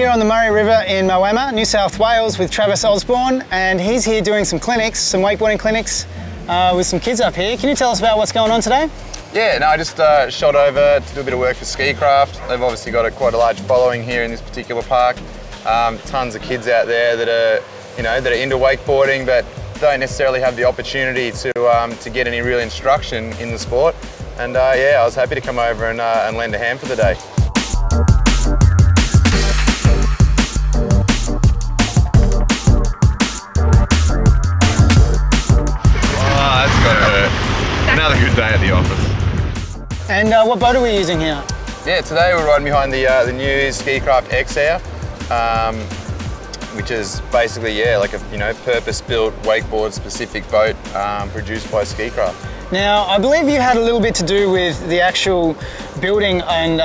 here on the Murray River in Moama, New South Wales with Travis Osborne, and he's here doing some clinics, some wakeboarding clinics with some kids up here. Can you tell us about what's going on today? Yeah, no, I just shot over to do a bit of work for Skicraft. They've obviously got quite a large following here in this particular park. Tons of kids out there that are, that are into wakeboarding but don't necessarily have the opportunity to get any real instruction in the sport. And yeah, I was happy to come over and lend a hand for the day. Another good day at the office. And what boat are we using here? Yeah, today we're riding behind the new Skicraft X Air, which is basically like a purpose-built wakeboard-specific boat produced by Skicraft. Now, I believe you had a little bit to do with the actual building and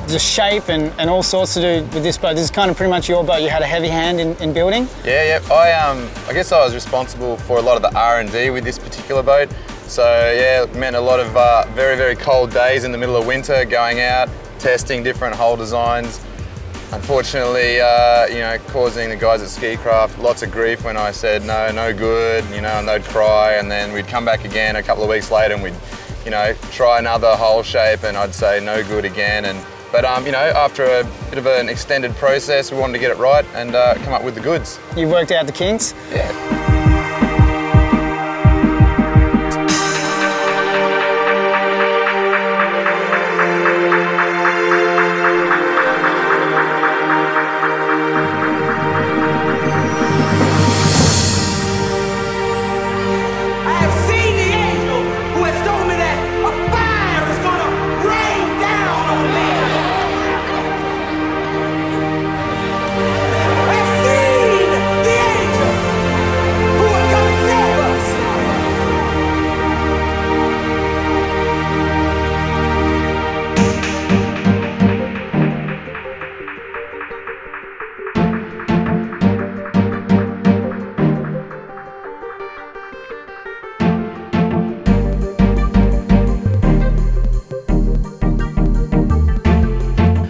the shape and all sorts to do with this boat. This is kind of pretty much your boat. You had a heavy hand in building. Yeah. I guess I was responsible for a lot of the R&D with this particular boat. So yeah, it meant a lot of very, very cold days in the middle of winter, going out, testing different hull designs. Unfortunately, causing the guys at Skicraft lots of grief when I said no good, and they'd cry, and then we'd come back again a couple of weeks later and we'd, try another hull shape and I'd say no good again. But after a bit of an extended process, we wanted to get it right and come up with the goods. You've worked out the kinks? Yeah.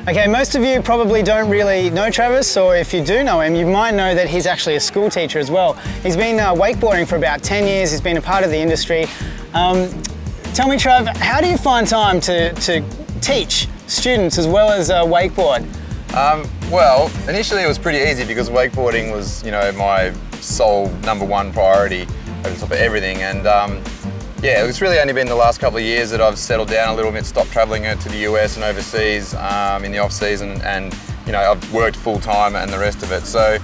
Okay, most of you probably don't really know Travis, or if you do know him, you might know that he's actually a school teacher as well. He's been wakeboarding for about 10 years, he's been a part of the industry. Tell me, Trav, how do you find time to teach students as well as wakeboard? Well, initially it was pretty easy because wakeboarding was, my sole #1 priority over top of everything. And yeah, it's really only been the last couple of years that I've settled down a little bit, stopped travelling to the US and overseas in the off season, and I've worked full time and the rest of it. So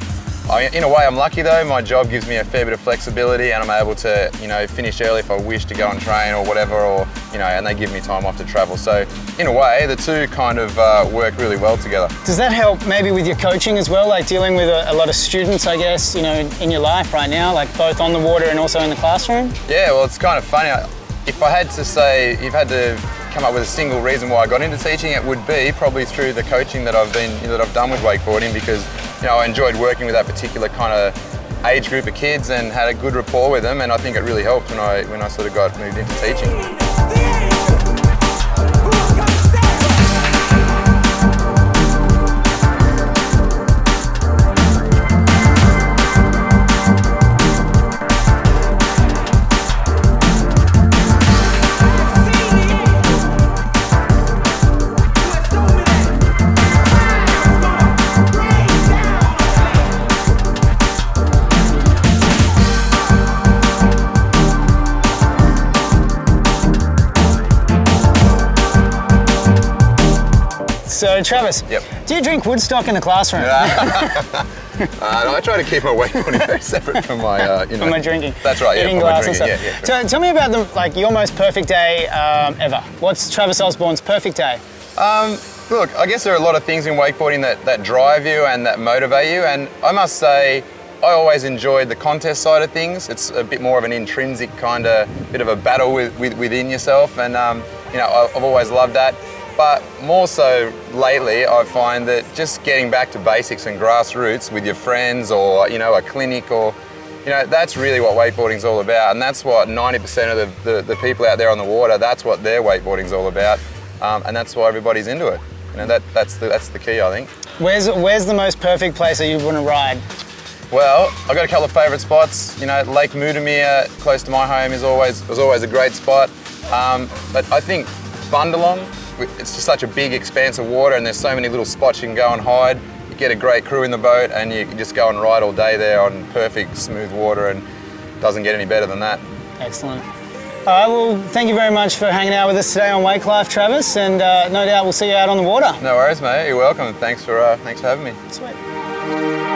in a way I'm lucky though. My job gives me a fair bit of flexibility and I'm able to finish early if I wish to go and train or whatever, or and they give me time off to travel. So in a way the two kind of work really well together. Does that help maybe with your coaching as well, like dealing with a lot of students, I guess, in your life right now, like both on the water and also in the classroom? Yeah, well, it's kind of funny. If I had to say, if I had to come up with a single reason why I got into teaching, it would be probably through the coaching that I've done with wakeboarding, because I enjoyed working with that particular kind of age group of kids and had a good rapport with them, and I think it really helped when I sort of got moved into teaching. So Travis, do you drink Woodstock in the classroom? No, I try to keep my wakeboarding very separate from my, from my drinking. That's right, eating glass and stuff. So tell me about your most perfect day ever. What's Travis Osborne's perfect day? Look, I guess there are a lot of things in wakeboarding that drive you and that motivate you, and I must say I always enjoyed the contest side of things. It's a bit more of an intrinsic kind of bit of a battle within yourself, and I've always loved that. But more so lately, I find that just getting back to basics and grassroots with your friends, or a clinic, or that's really what wakeboarding's all about, and that's what 90% of the people out there on the water, that's what their wakeboarding's all about, and that's why everybody's into it. That's the key, I think. Where's the most perfect place that you want to ride? Well, I've got a couple of favourite spots. You know, Lake Moodamere, close to my home, was always a great spot. But I think Bundalong, it's just such a big expanse of water, and there's so many little spots you can go and hide. You get a great crew in the boat, and you can just go and ride all day there on perfect, smooth water, and it doesn't get any better than that. Excellent. All right, well, thank you very much for hanging out with us today on Wake Life, Travis, and no doubt we'll see you out on the water. No worries, mate. You're welcome. Thanks for having me. Sweet.